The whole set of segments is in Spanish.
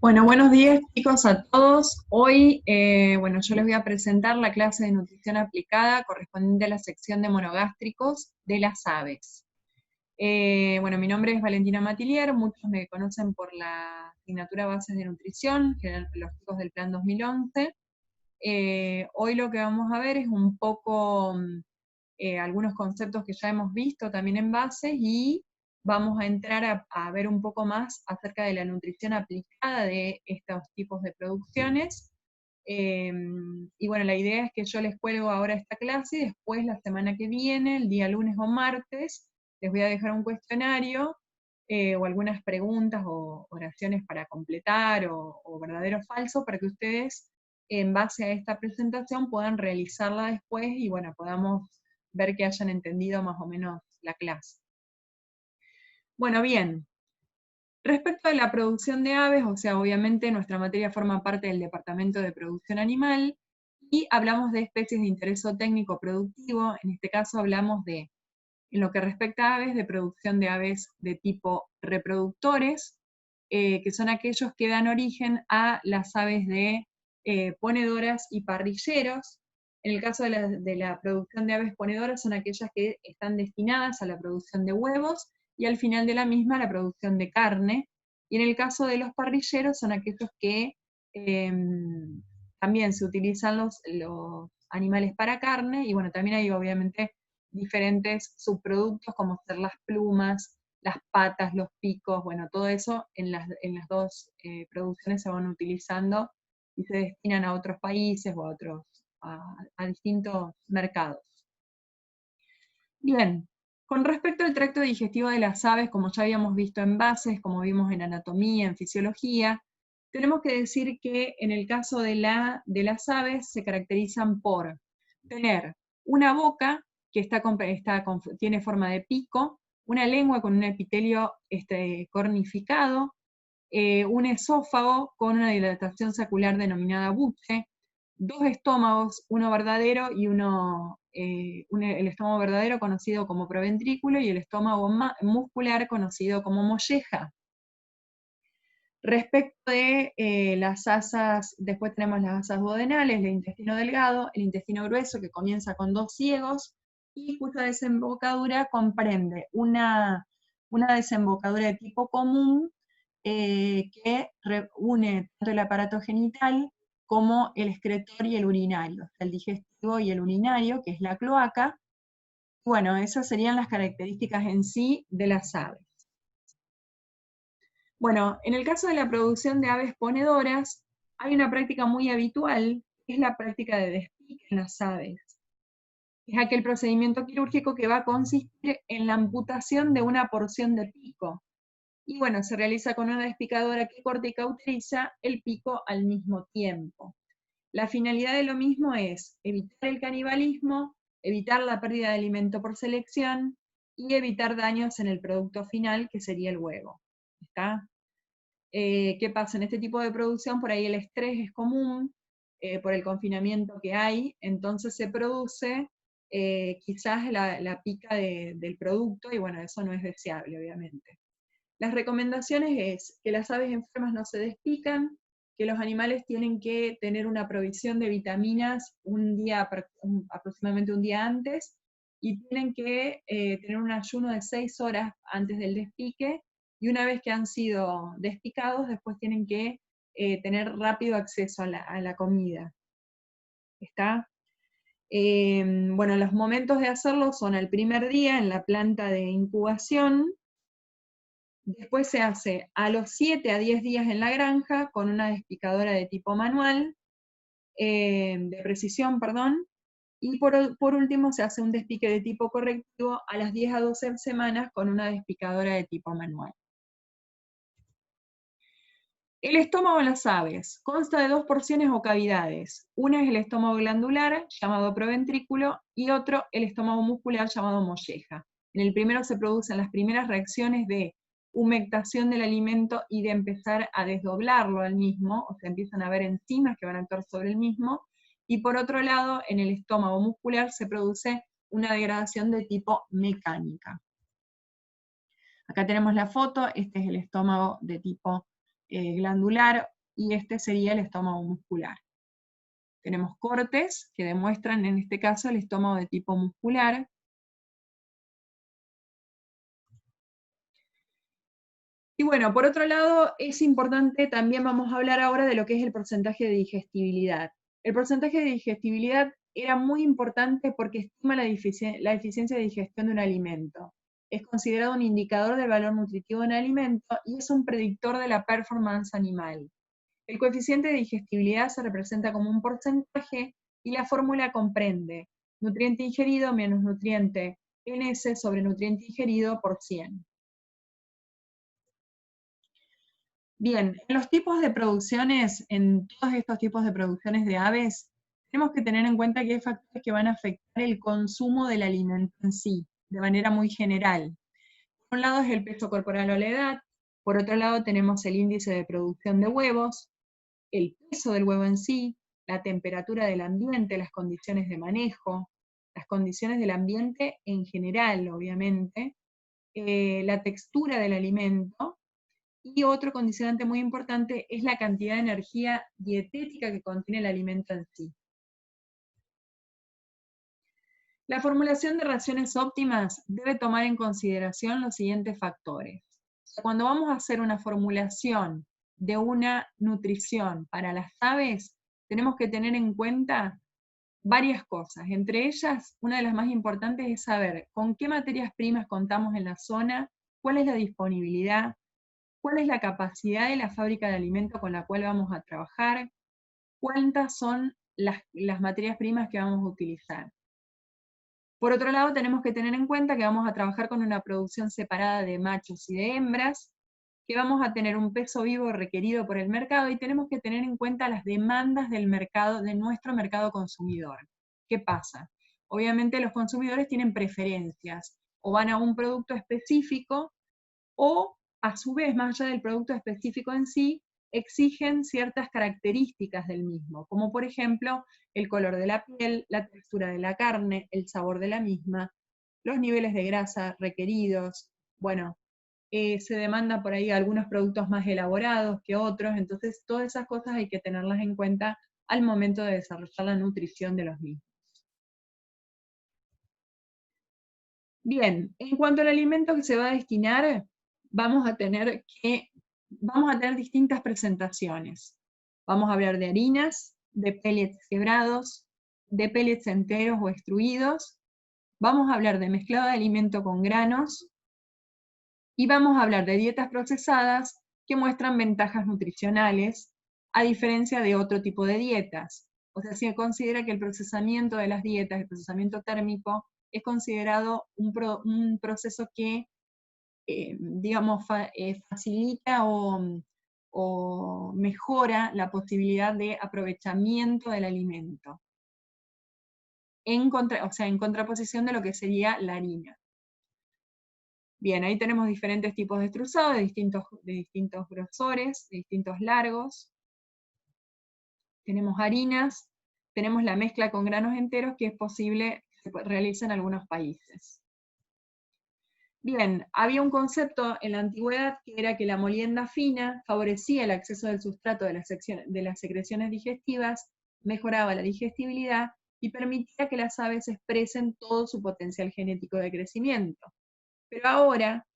Bueno, buenos días chicos a todos. Hoy, yo les voy a presentar la clase de nutrición aplicada correspondiente a la sección de monogástricos de las aves. Mi nombre es Valentina Matilier, muchos me conocen por la asignatura Bases de Nutrición, que eran los chicos del Plan 2011. Hoy lo que vamos a ver es un poco algunos conceptos que ya hemos visto también en bases y vamos a entrar a ver un poco más acerca de la nutrición aplicada de estos tipos de producciones. La idea es que yo les cuelgo ahora esta clase y después la semana que viene, el día lunes o martes, les voy a dejar un cuestionario o algunas preguntas o oraciones para completar o verdadero o falso para que ustedes en base a esta presentación puedan realizarla después y bueno, podamos ver que hayan entendido más o menos la clase. Bueno, bien. Respecto a la producción de aves, o sea, obviamente nuestra materia forma parte del Departamento de Producción Animal, y hablamos de especies de interés técnico productivo. En este caso hablamos de, en lo que respecta a aves, de producción de aves de tipo reproductores, que son aquellos que dan origen a las aves de ponedoras y parrilleros. En el caso de la producción de aves ponedoras son aquellas que están destinadas a la producción de huevos y al final de la misma a la producción de carne. Y en el caso de los parrilleros son aquellos que eh, también se utilizan los animales para carne, y bueno, también hay obviamente diferentes subproductos como ser las plumas, las patas, los picos, bueno, todo eso en las dos producciones se van utilizando y se destinan a otros países o a distintos mercados. Bien, con respecto al tracto digestivo de las aves, como ya habíamos visto en bases, como vimos en anatomía, en fisiología, tenemos que decir que en el caso de las aves se caracterizan por tener una boca que tiene forma de pico, una lengua con un epitelio cornificado, un esófago con una dilatación sacular denominada buche, dos estómagos, uno verdadero y el estómago verdadero conocido como proventrículo y el estómago muscular conocido como molleja. Respecto de las asas, después tenemos las asas duodenales, el intestino delgado, el intestino grueso que comienza con dos ciegos y cuya desembocadura comprende una desembocadura de tipo común que reúne tanto el aparato genital como el excretor y el urinario, el digestivo y el urinario, que es la cloaca. Bueno, esas serían las características en sí de las aves. Bueno, en el caso de la producción de aves ponedoras, hay una práctica muy habitual, que es la práctica de despique en las aves. Es aquel procedimiento quirúrgico que va a consistir en la amputación de una porción de pico. Y bueno, se realiza con una despicadora que corta y cauteriza el pico al mismo tiempo. La finalidad de lo mismo es evitar el canibalismo, evitar la pérdida de alimento por selección y evitar daños en el producto final, que sería el huevo. ¿Está? ¿Qué pasa? En este tipo de producción por ahí el estrés es común por el confinamiento que hay, entonces se produce quizás la pica del producto y bueno, eso no es deseable obviamente. Las recomendaciones es que las aves enfermas no se despican, que los animales tienen que tener una provisión de vitaminas aproximadamente un día antes, y tienen que tener un ayuno de 6 horas antes del despique, y una vez que han sido despicados, después tienen que tener rápido acceso a la comida. ¿Está? Los momentos de hacerlo son el primer día en la planta de incubación. Después se hace a los 7 a 10 días en la granja con una despicadora de tipo manual, de precisión, perdón, y por último se hace un despique de tipo correctivo a las 10 a 12 semanas con una despicadora de tipo manual. El estómago en las aves consta de dos porciones o cavidades. Una es el estómago glandular, llamado proventrículo, y otro el estómago muscular, llamado molleja. En el primero se producen las primeras reacciones de humectación del alimento y de empezar a desdoblarlo al mismo, o sea, empiezan a haber enzimas que van a actuar sobre el mismo, y por otro lado, en el estómago muscular se produce una degradación de tipo mecánica. Acá tenemos la foto, este es el estómago de tipo glandular, y este sería el estómago muscular. Tenemos cortes que demuestran en este caso el estómago de tipo muscular. Y bueno, por otro lado, es importante, también vamos a hablar ahora de lo que es el porcentaje de digestibilidad. El porcentaje de digestibilidad era muy importante porque estima la eficiencia de digestión de un alimento. Es considerado un indicador del valor nutritivo de un alimento y es un predictor de la performance animal. El coeficiente de digestibilidad se representa como un porcentaje y la fórmula comprende nutriente ingerido menos nutriente NS sobre nutriente ingerido por 100. Bien, en los tipos de producciones, en todos estos tipos de producciones de aves, tenemos que tener en cuenta que hay factores que van a afectar el consumo del alimento en sí, de manera muy general. Por un lado es el peso corporal o la edad, por otro lado tenemos el índice de producción de huevos, el peso del huevo en sí, la temperatura del ambiente, las condiciones de manejo, las condiciones del ambiente en general, obviamente, la textura del alimento, y otro condicionante muy importante es la cantidad de energía dietética que contiene el alimento en sí. La formulación de raciones óptimas debe tomar en consideración los siguientes factores. Cuando vamos a hacer una formulación de una nutrición para las aves, tenemos que tener en cuenta varias cosas. Entre ellas, una de las más importantes es saber con qué materias primas contamos en la zona, cuál es la disponibilidad, cuál es la capacidad de la fábrica de alimentos con la cual vamos a trabajar, cuántas son las materias primas que vamos a utilizar. Por otro lado, tenemos que tener en cuenta que vamos a trabajar con una producción separada de machos y de hembras, que vamos a tener un peso vivo requerido por el mercado, y tenemos que tener en cuenta las demandas del mercado, de nuestro mercado consumidor. ¿Qué pasa? Obviamente los consumidores tienen preferencias, o van a un producto específico, o a su vez, más allá del producto específico en sí, exigen ciertas características del mismo, como por ejemplo el color de la piel, la textura de la carne, el sabor de la misma, los niveles de grasa requeridos. Bueno, se demanda por ahí algunos productos más elaborados que otros, entonces todas esas cosas hay que tenerlas en cuenta al momento de desarrollar la nutrición de los mismos. Bien, en cuanto al alimento que se va a destinar, vamos a tener distintas presentaciones. Vamos a hablar de harinas, de pellets quebrados, de pellets enteros o extruidos. Vamos a hablar de mezclado de alimento con granos. Y vamos a hablar de dietas procesadas que muestran ventajas nutricionales, a diferencia de otro tipo de dietas. O sea, se considera que el procesamiento de las dietas, el procesamiento térmico, es considerado un proceso que digamos, facilita o mejora la posibilidad de aprovechamiento del alimento, en contraposición de lo que sería la harina. Bien, ahí tenemos diferentes tipos de extrusado, de distintos grosores, de distintos largos. Tenemos harinas, tenemos la mezcla con granos enteros, que es posible que se realice en algunos países. Bien, había un concepto en la antigüedad que era que la molienda fina favorecía el acceso del sustrato de las secreciones digestivas, mejoraba la digestibilidad y permitía que las aves expresen todo su potencial genético de crecimiento. Pero ahora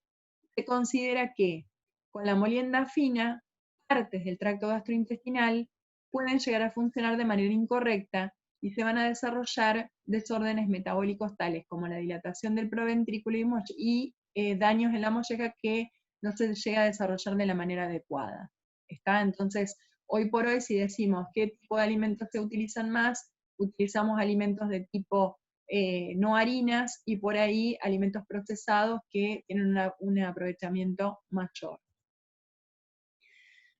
se considera que con la molienda fina, partes del tracto gastrointestinal pueden llegar a funcionar de manera incorrecta y se van a desarrollar desórdenes metabólicos tales como la dilatación del proventrículo y daños en la molleja que no se llega a desarrollar de la manera adecuada. ¿Está? Entonces, hoy por hoy, si decimos qué tipo de alimentos se utilizan más, utilizamos alimentos de tipo no harinas, y por ahí alimentos procesados que tienen un aprovechamiento mayor.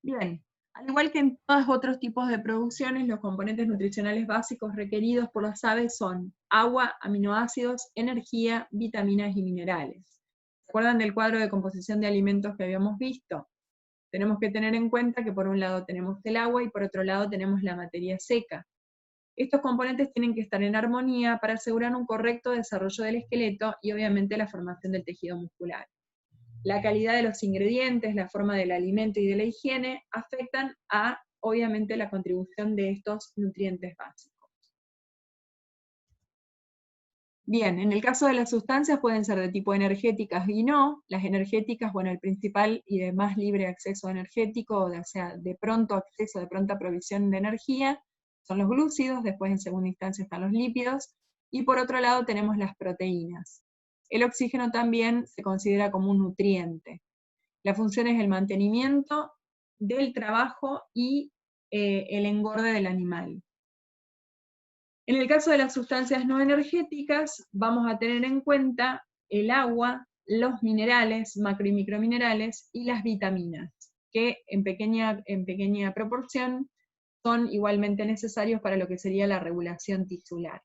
Bien, al igual que en todos otros tipos de producciones, los componentes nutricionales básicos requeridos por las aves son agua, aminoácidos, energía, vitaminas y minerales. ¿Se acuerdan del cuadro de composición de alimentos que habíamos visto? Tenemos que tener en cuenta que por un lado tenemos el agua y por otro lado tenemos la materia seca. Estos componentes tienen que estar en armonía para asegurar un correcto desarrollo del esqueleto y obviamente la formación del tejido muscular. la calidad de los ingredientes, la forma del alimento y de la higiene afectan a, obviamente, la contribución de estos nutrientes básicos. Bien, en el caso de las sustancias pueden ser de tipo energéticas y no. Las energéticas, bueno, el principal y de más libre acceso energético, o sea, de pronto acceso, de pronta provisión de energía, son los glúcidos, después en segunda instancia están los lípidos, y por otro lado tenemos las proteínas. El oxígeno también se considera como un nutriente. La función es el mantenimiento del trabajo y el engorde del animal. En el caso de las sustancias no energéticas, vamos a tener en cuenta el agua, los minerales, macro y microminerales, y las vitaminas, que en pequeña proporción son igualmente necesarios para lo que sería la regulación tisular.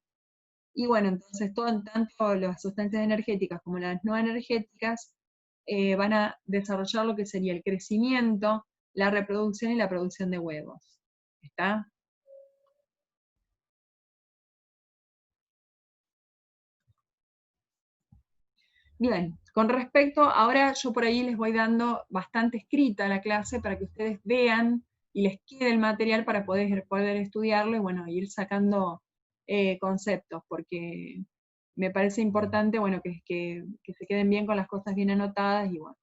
Y bueno, entonces tanto las sustancias energéticas como las no energéticas van a desarrollar lo que sería el crecimiento, la reproducción y la producción de huevos. ¿Está? Bien, con respecto, ahora yo por ahí les voy dando bastante escrita la clase para que ustedes vean y les quede el material para poder estudiarlo y bueno, ir sacando conceptos, porque me parece importante, bueno, que se queden bien con las cosas bien anotadas y bueno.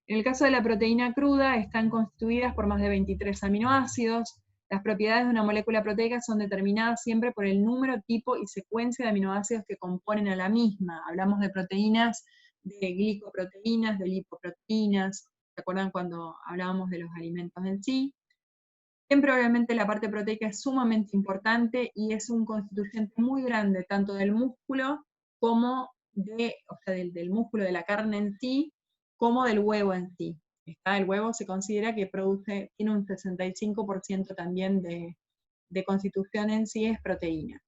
En el caso de la proteína cruda, están constituidas por más de 23 aminoácidos. Las propiedades de una molécula proteica son determinadas siempre por el número, tipo y secuencia de aminoácidos que componen a la misma. Hablamos de proteínas, de glicoproteínas, de lipoproteínas. ¿Se acuerdan cuando hablábamos de los alimentos en sí? Siempre obviamente la parte proteica es sumamente importante y es un constituyente muy grande, tanto del músculo como o sea, del músculo de la carne en sí, como del huevo en sí. El huevo se considera que tiene un 65% también de constitución en sí, es proteína.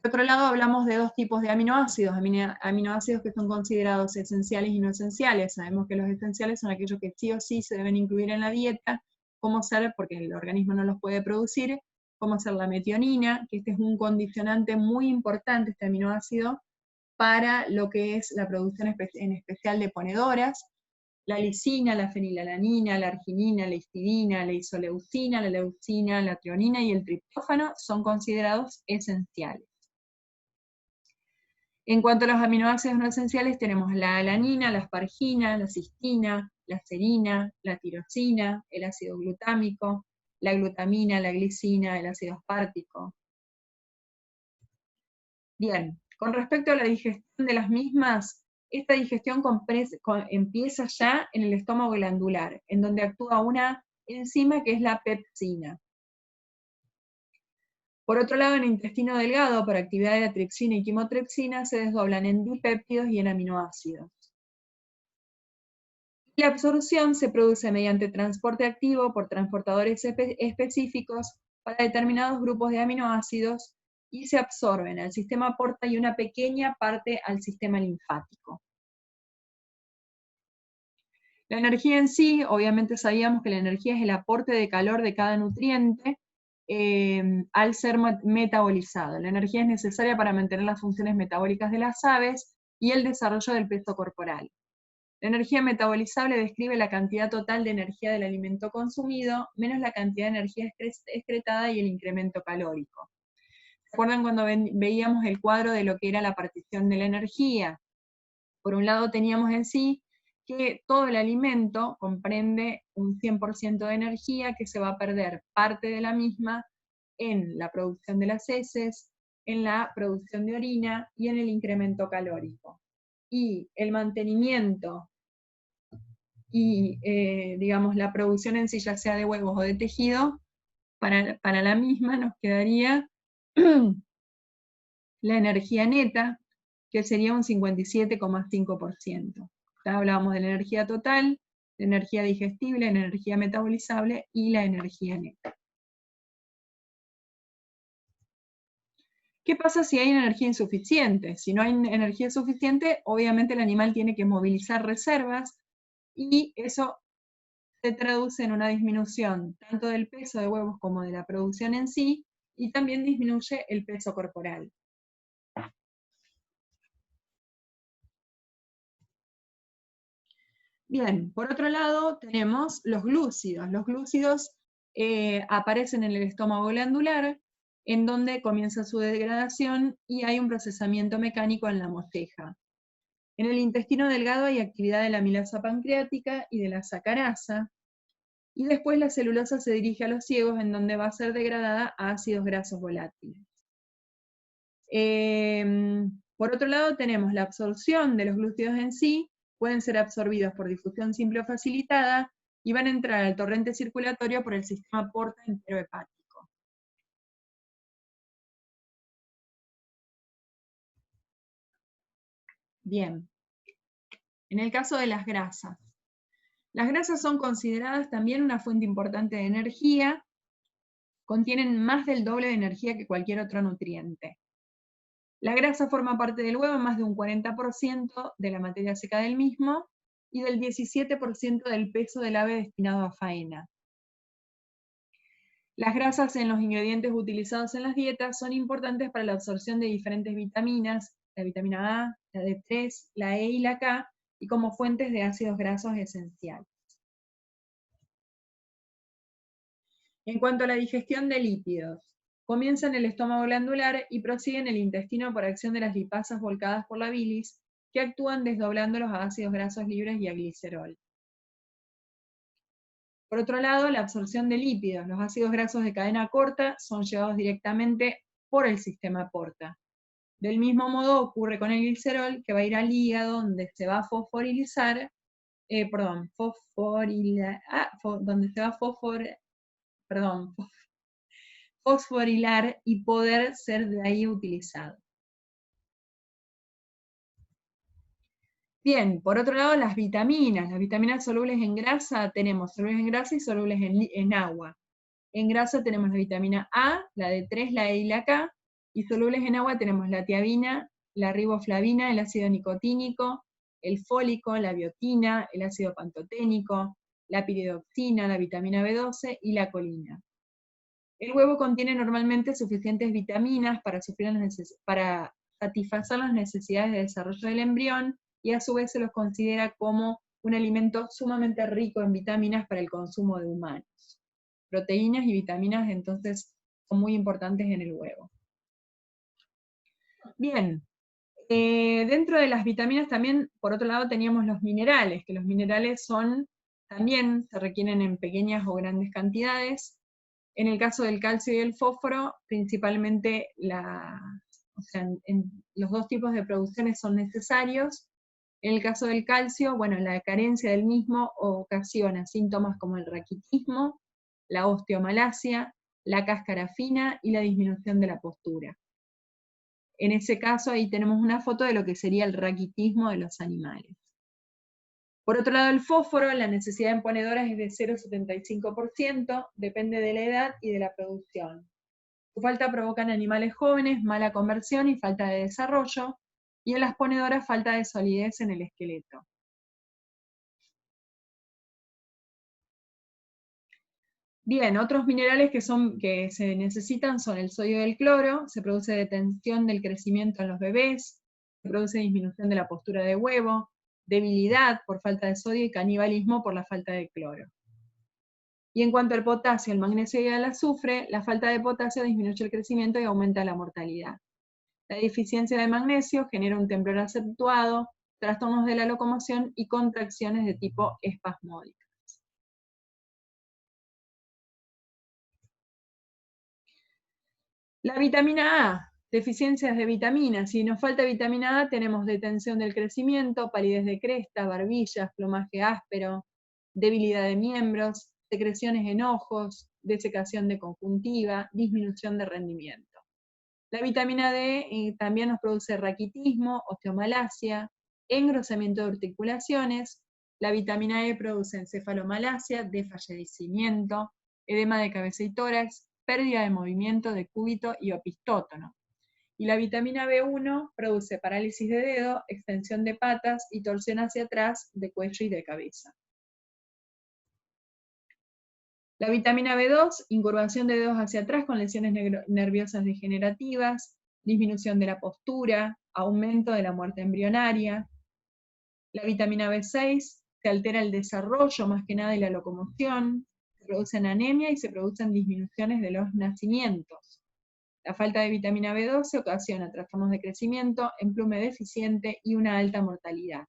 Por otro lado, hablamos de dos tipos de aminoácidos, aminoácidos que son considerados esenciales y no esenciales. Sabemos que los esenciales son aquellos que sí o sí se deben incluir en la dieta, como ser, porque el organismo no los puede producir, como ser la metionina, que este es un condicionante muy importante, este aminoácido, para lo que es la producción en especial de ponedoras, la lisina, la fenilalanina, la arginina, la histidina, la isoleucina, la leucina, la trionina y el triptófano son considerados esenciales. En cuanto a los aminoácidos no esenciales, tenemos la alanina, la aspargina, la cistina, la serina, la tirosina, el ácido glutámico, la glutamina, la glicina, el ácido aspartico. Bien, con respecto a la digestión de las mismas, esta digestión empieza ya en el estómago glandular, en donde actúa una enzima que es la pepsina. Por otro lado, en el intestino delgado, por actividad de la tripsina y quimotripsina, se desdoblan en dipéptidos y en aminoácidos. La absorción se produce mediante transporte activo por transportadores específicos para determinados grupos de aminoácidos y se absorben al sistema porta y una pequeña parte al sistema linfático. La energía en sí, obviamente sabíamos que la energía es el aporte de calor de cada nutriente al ser metabolizado. La energía es necesaria para mantener las funciones metabólicas de las aves y el desarrollo del peso corporal. La energía metabolizable describe la cantidad total de energía del alimento consumido, menos la cantidad de energía excretada y el incremento calórico. ¿Se acuerdan cuando veíamos el cuadro de lo que era la partición de la energía? Por un lado teníamos en sí que todo el alimento comprende un 100% de energía que se va a perder parte de la misma en la producción de las heces, en la producción de orina y en el incremento calórico. Y el mantenimiento y, digamos, la producción en sí, ya sea de huevos o de tejido, para la misma nos quedaría la energía neta, que sería un 57,5%. Hablábamos de la energía total, la energía digestible, la energía metabolizable y la energía neta. ¿Qué pasa si hay energía insuficiente? Si no hay energía suficiente, obviamente el animal tiene que movilizar reservas y eso se traduce en una disminución tanto del peso de huevos como de la producción en sí, y también disminuye el peso corporal. Bien, por otro lado tenemos los glúcidos. Los glúcidos aparecen en el estómago glandular, en donde comienza su degradación y hay un procesamiento mecánico en la mosteja. En el intestino delgado hay actividad de la amilasa pancreática y de la sacarasa, y después la celulosa se dirige a los ciegos, en donde va a ser degradada a ácidos grasos volátiles. Por otro lado tenemos la absorción de los glúcidos en sí, pueden ser absorbidos por difusión simple o facilitada, y van a entrar al torrente circulatorio por el sistema porta enterohepático. Bien, en el caso de las grasas son consideradas también una fuente importante de energía, contienen más del doble de energía que cualquier otro nutriente. La grasa forma parte del huevo en más de un 40% de la materia seca del mismo, y del 17% del peso del ave destinado a faena. Las grasas en los ingredientes utilizados en las dietas son importantes para la absorción de diferentes vitaminas, la vitamina A, la D3, la E y la K, y como fuentes de ácidos grasos esenciales. En cuanto a la digestión de lípidos, comienza en el estómago glandular y prosigue en el intestino por acción de las lipasas volcadas por la bilis, que actúan desdoblándolos a ácidos grasos libres y a glicerol. Por otro lado, la absorción de lípidos. Los ácidos grasos de cadena corta son llevados directamente por el sistema porta. Del mismo modo ocurre con el glicerol, que va a ir al hígado, donde se va a fosforilizar, donde se va a fosforilar y poder ser de ahí utilizado. Bien, por otro lado, las vitaminas solubles en grasa, tenemos solubles en grasa y solubles en agua. En grasa tenemos la vitamina A, la D3, la E y la K, y solubles en agua tenemos la tiamina, la riboflavina, el ácido nicotínico, el fólico, la biotina, el ácido pantoténico, la piridoxina, la vitamina B12 y la colina. El huevo contiene normalmente suficientes vitaminas para satisfacer las necesidades de desarrollo del embrión, y a su vez se los considera como un alimento sumamente rico en vitaminas para el consumo de humanos. Proteínas y vitaminas entonces son muy importantes en el huevo. Bien, dentro de las vitaminas también, por otro lado, teníamos los minerales, que los minerales también se requieren en pequeñas o grandes cantidades. En el caso del calcio y el fósforo, principalmente los dos tipos de producciones son necesarios. En el caso del calcio, bueno, la carencia del mismo ocasiona síntomas como el raquitismo, la osteomalacia, la cáscara fina y la disminución de la postura. En ese caso, ahí tenemos una foto de lo que sería el raquitismo de los animales. Por otro lado, el fósforo, la necesidad en ponedoras es de 0,75%, depende de la edad y de la producción. Su falta provoca en animales jóvenes mala conversión y falta de desarrollo, y en las ponedoras falta de solidez en el esqueleto. Bien, otros minerales que se necesitan son el sodio y el cloro. Se produce detención del crecimiento en los bebés, se produce disminución de la postura de huevo, debilidad por falta de sodio y canibalismo por la falta de cloro. Y en cuanto al potasio, el magnesio y el azufre, la falta de potasio disminuye el crecimiento y aumenta la mortalidad. La deficiencia de magnesio genera un temblor acentuado, trastornos de la locomoción y contracciones de tipo espasmódico. La vitamina A, deficiencias de vitaminas. Si nos falta vitamina A, tenemos detención del crecimiento, palidez de cresta, barbillas, plumaje áspero, debilidad de miembros, secreciones en ojos, desecación de conjuntiva, disminución de rendimiento. La vitamina D también nos produce raquitismo, osteomalacia, engrosamiento de articulaciones. La vitamina E produce encefalomalacia, desfallecimiento, edema de cabeza y tórax, pérdida de movimiento de cúbito y opistótono. Y la vitamina B1 produce parálisis de dedo, extensión de patas y torsión hacia atrás de cuello y de cabeza. La vitamina B2, incurvación de dedos hacia atrás con lesiones nerviosas degenerativas, disminución de la postura, aumento de la muerte embrionaria. La vitamina B6, se altera el desarrollo más que nada y la locomoción, se producen anemia y se producen disminuciones de los nacimientos. La falta de vitamina B12 ocasiona trastornos de crecimiento, emplume deficiente y una alta mortalidad.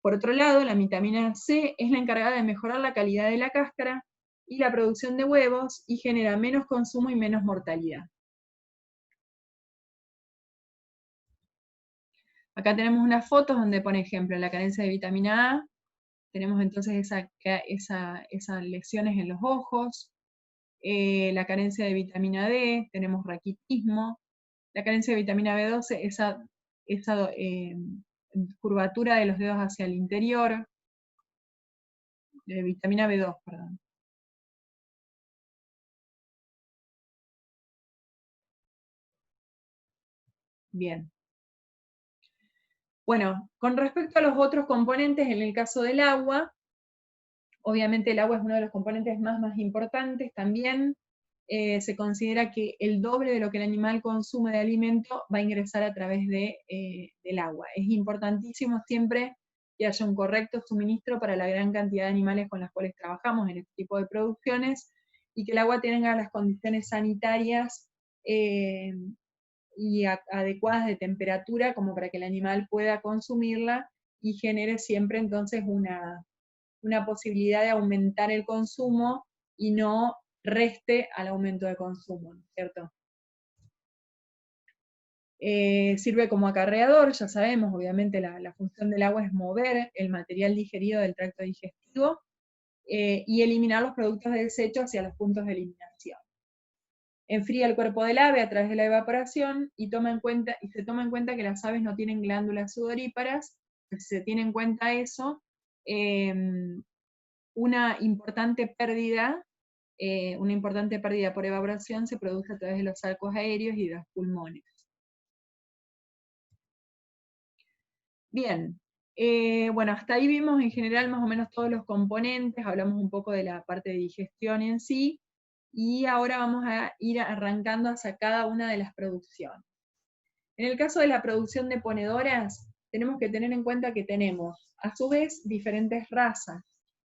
Por otro lado, la vitamina C es la encargada de mejorar la calidad de la cáscara y la producción de huevos y genera menos consumo y menos mortalidad. Acá tenemos unas fotos donde, por ejemplo, la carencia de vitamina A, tenemos entonces esas lesiones en los ojos, la carencia de vitamina D, tenemos raquitismo, la carencia de vitamina B12, esa curvatura de los dedos hacia el interior, de vitamina B2, perdón. Bien. Bueno, con respecto a los otros componentes, en el caso del agua, obviamente el agua es uno de los componentes más importantes también. Se considera que el doble de lo que el animal consume de alimento va a ingresar a través del agua. Es importantísimo siempre que haya un correcto suministro para la gran cantidad de animales con las cuales trabajamos en este tipo de producciones, y que el agua tenga las condiciones sanitarias y adecuadas de temperatura como para que el animal pueda consumirla y genere siempre entonces una posibilidad de aumentar el consumo y no reste al aumento de consumo, ¿cierto? Sirve como acarreador, ya sabemos, obviamente la función del agua es mover el material digerido del tracto digestivo y eliminar los productos de desecho hacia los puntos de eliminación. Enfría el cuerpo del ave a través de la evaporación y se toma en cuenta que las aves no tienen glándulas sudoríparas. Si se tiene en cuenta eso, una importante pérdida por evaporación se produce a través de los arcos aéreos y de los pulmones. Bien, bueno, hasta ahí vimos en general más o menos todos los componentes, hablamos un poco de la parte de digestión en sí, y ahora vamos a ir arrancando hacia cada una de las producciones. En el caso de la producción de ponedoras, tenemos que tener en cuenta que tenemos, a su vez, diferentes razas.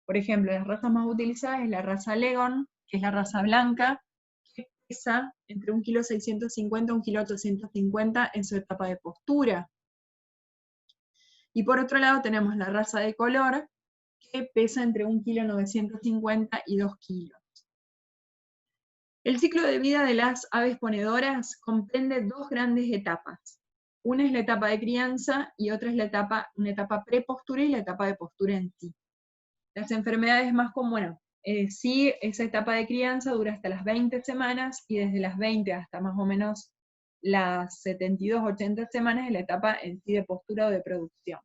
Por ejemplo, las razas más utilizadas es la raza Leghorn, que es la raza blanca, que pesa entre 1,650 kg y 1,850 kg en su etapa de postura. Y por otro lado tenemos la raza de color, que pesa entre 1,950 kg y 2 kg. El ciclo de vida de las aves ponedoras comprende dos grandes etapas. Una es la etapa de crianza y otra es una etapa prepostura y la etapa de postura en sí. Las enfermedades más comunes, sí, esa etapa de crianza dura hasta las 20 semanas y desde las 20 hasta más o menos las 72, 80 semanas es la etapa en sí de postura o de producción.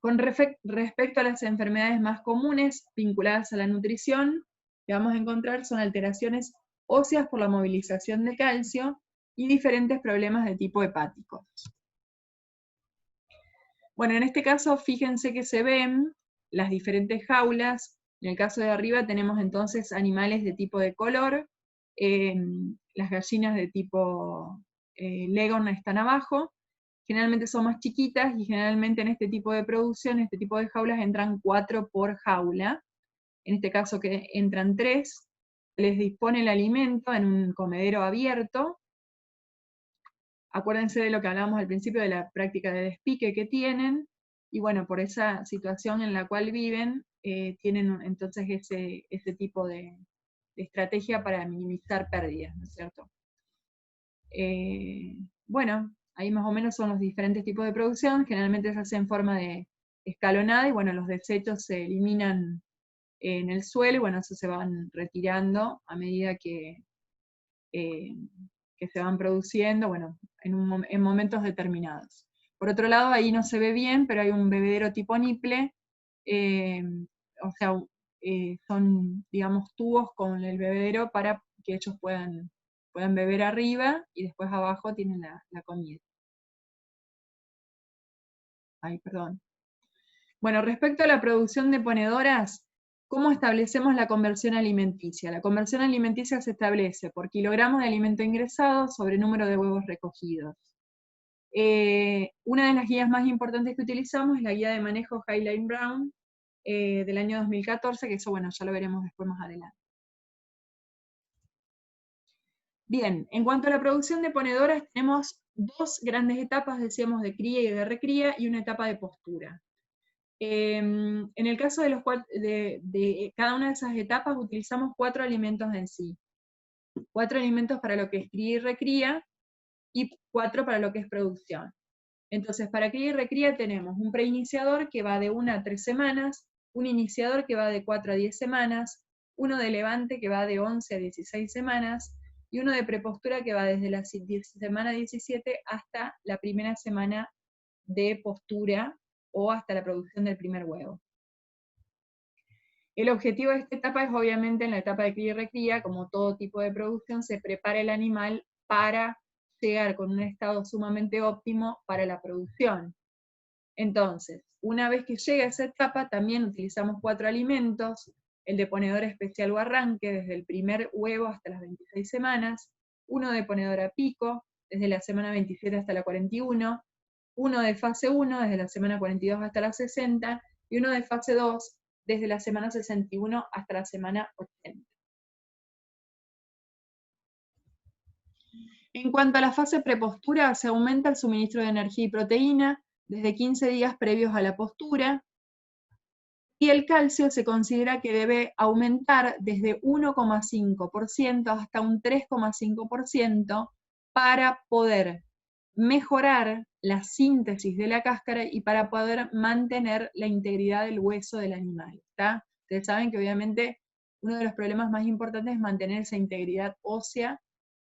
Con respecto a las enfermedades más comunes vinculadas a la nutrición, que vamos a encontrar son alteraciones óseas por la movilización de calcio y diferentes problemas de tipo hepático. Bueno, en este caso fíjense que se ven las diferentes jaulas. En el caso de arriba tenemos entonces animales de tipo de color, las gallinas de tipo Leghorn están abajo, generalmente son más chiquitas y generalmente en este tipo de producción, en este tipo de jaulas entran 4 por jaula, en este caso que entran 3, les dispone el alimento en un comedero abierto. Acuérdense de lo que hablábamos al principio de la práctica de despique que tienen, y bueno, por esa situación en la cual viven, tienen entonces ese tipo de estrategia para minimizar pérdidas, ¿no es cierto? Bueno, ahí más o menos son los diferentes tipos de producción, generalmente se hace en forma de escalonada, y bueno, los desechos se eliminan en el suelo, y bueno, eso se van retirando a medida que se van produciendo, bueno, en momentos determinados. Por otro lado, ahí no se ve bien, pero hay un bebedero tipo niple, o sea, son, digamos, tubos con el bebedero para que ellos puedan beber arriba y después abajo tienen la comida. Ay, perdón. Bueno, respecto a la producción de ponedoras, ¿cómo establecemos la conversión alimenticia? La conversión alimenticia se establece por kilogramos de alimento ingresado sobre número de huevos recogidos. Una de las guías más importantes que utilizamos es la guía de manejo Highline Brown del año 2014, que eso, bueno, ya lo veremos después más adelante. Bien, en cuanto a la producción de ponedoras, tenemos dos grandes etapas, decíamos, de cría y de recría, y una etapa de postura. En el caso de cada una de esas etapas, utilizamos 4 alimentos en sí. 4 alimentos para lo que es cría y recría, y 4 para lo que es producción. Entonces, para cría y recría tenemos un preiniciador que va de 1 a 3 semanas, un iniciador que va de 4 a 10 semanas, uno de levante que va de 11 a 16 semanas, y uno de prepostura que va desde la semana 17 hasta la primera semana de postura o hasta la producción del primer huevo. El objetivo de esta etapa es, obviamente, en la etapa de cría y recría, como todo tipo de producción, se prepara el animal para llegar con un estado sumamente óptimo para la producción. Entonces, una vez que llega a esa etapa, también utilizamos 4 alimentos, el de ponedor especial o arranque, desde el primer huevo hasta las 26 semanas, uno de ponedor a pico, desde la semana 27 hasta la 41, uno de fase 1, desde la semana 42 hasta la 60, y uno de fase 2, desde la semana 61 hasta la semana 80. En cuanto a la fase prepostura, se aumenta el suministro de energía y proteína desde 15 días previos a la postura, y el calcio se considera que debe aumentar desde 1,5% hasta un 3,5% para poder mejorar la síntesis de la cáscara y para poder mantener la integridad del hueso del animal. ¿Está? Ustedes saben que obviamente uno de los problemas más importantes es mantener esa integridad ósea,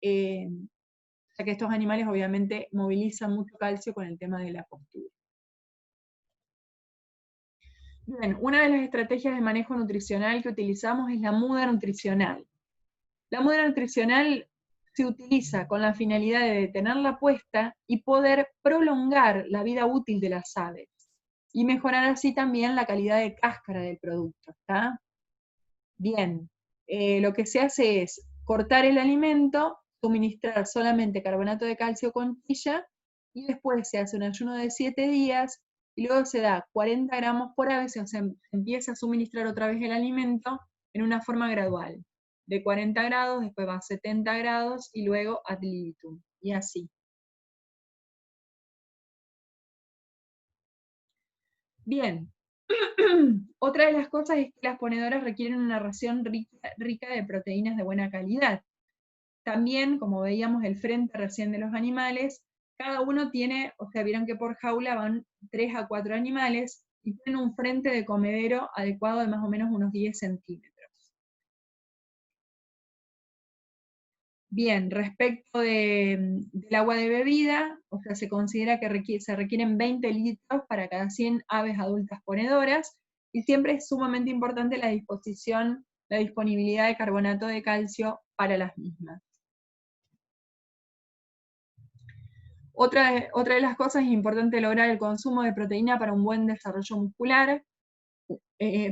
ya que estos animales obviamente movilizan mucho calcio con el tema de la postura. Bien, una de las estrategias de manejo nutricional que utilizamos es la muda nutricional. La muda nutricional se utiliza con la finalidad de detenerla puesta y poder prolongar la vida útil de las aves, y mejorar así también la calidad de cáscara del producto, ¿está? Bien, lo que se hace es cortar el alimento, suministrar solamente carbonato de calcio con tilla, y después se hace un ayuno de 7 días, y luego se da 40 gramos por ave, se empieza a suministrar otra vez el alimento en una forma gradual, de 40 grados, después va a 70 grados, y luego ad libitum, y así. Bien, otra de las cosas es que las ponedoras requieren una ración rica de proteínas de buena calidad. También, como veíamos el frente recién de los animales, cada uno tiene, o sea, vieron que por jaula van 3 a 4 animales, y tienen un frente de comedero adecuado de más o menos unos 10 centímetros. Bien, respecto del agua de bebida, o sea, se considera que se requieren 20 litros para cada 100 aves adultas ponedoras, y siempre es sumamente importante la disponibilidad de carbonato de calcio para las mismas. Otra de las cosas, es importante lograr el consumo de proteína para un buen desarrollo muscular,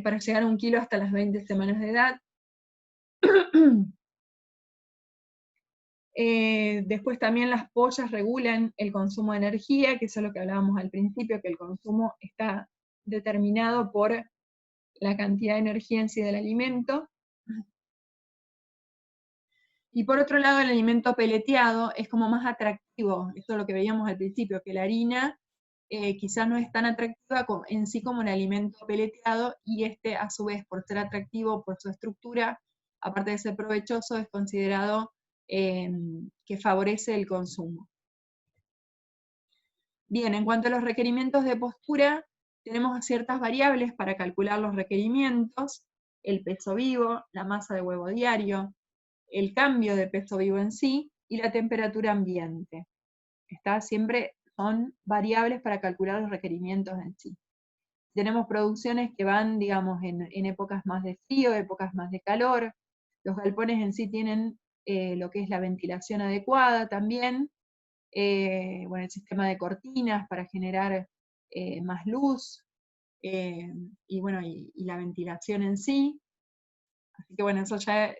para llegar a 1 kilo hasta las 20 semanas de edad. Después también las pollas regulan el consumo de energía, que eso es lo que hablábamos al principio, que el consumo está determinado por la cantidad de energía en sí del alimento. Y por otro lado, el alimento peleteado es como más atractivo, esto es lo que veíamos al principio, que la harina quizás no es tan atractiva en sí como un alimento peleteado, y este a su vez, por ser atractivo, por su estructura, aparte de ser provechoso, es considerado que favorece el consumo. Bien, en cuanto a los requerimientos de postura, tenemos ciertas variables para calcular los requerimientos: el peso vivo, la masa de huevo diario, el cambio de peso vivo en sí, y la temperatura ambiente. Siempre son variables para calcular los requerimientos en sí. Tenemos producciones que van, digamos, en épocas más de frío, épocas más de calor. Los galpones en sí tienen lo que es la ventilación adecuada también, bueno, el sistema de cortinas para generar más luz, y bueno, y la ventilación en sí. Así que bueno, eso ya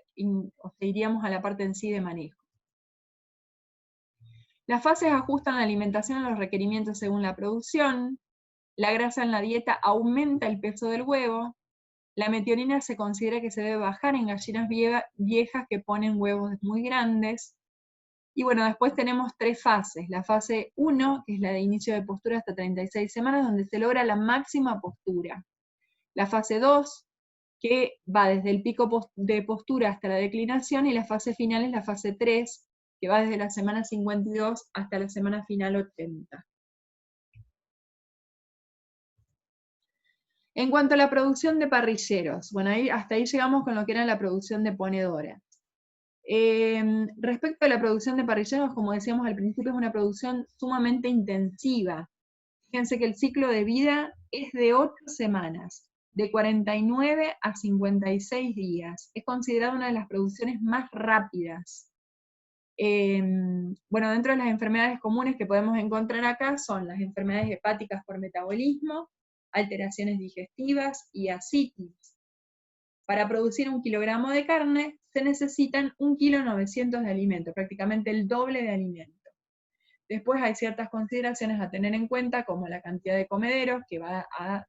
iríamos a la parte en sí de manejo. Las fases ajustan la alimentación a los requerimientos según la producción, la grasa en la dieta aumenta el peso del huevo, la metionina se considera que se debe bajar en gallinas viejas que ponen huevos muy grandes. Y bueno, después tenemos 3 fases. La fase 1, que es la de inicio de postura hasta 36 semanas, donde se logra la máxima postura. La fase 2, que va desde el pico de postura hasta la declinación, y la fase final es la fase 3, que va desde la semana 52 hasta la semana final 80. En cuanto a la producción de parrilleros, bueno, hasta ahí llegamos con lo que era la producción de ponedora. Respecto a la producción de parrilleros, como decíamos al principio, es una producción sumamente intensiva. Fíjense que el ciclo de vida es de 8 semanas, de 49 a 56 días. Es considerada una de las producciones más rápidas. Bueno, dentro de las enfermedades comunes que podemos encontrar acá son las enfermedades hepáticas por metabolismo, alteraciones digestivas y asitis. Para producir 1 kilogramo de carne se necesitan 1,9 kg de alimento, prácticamente el doble de alimento. Después hay ciertas consideraciones a tener en cuenta, como la cantidad de comederos, que va a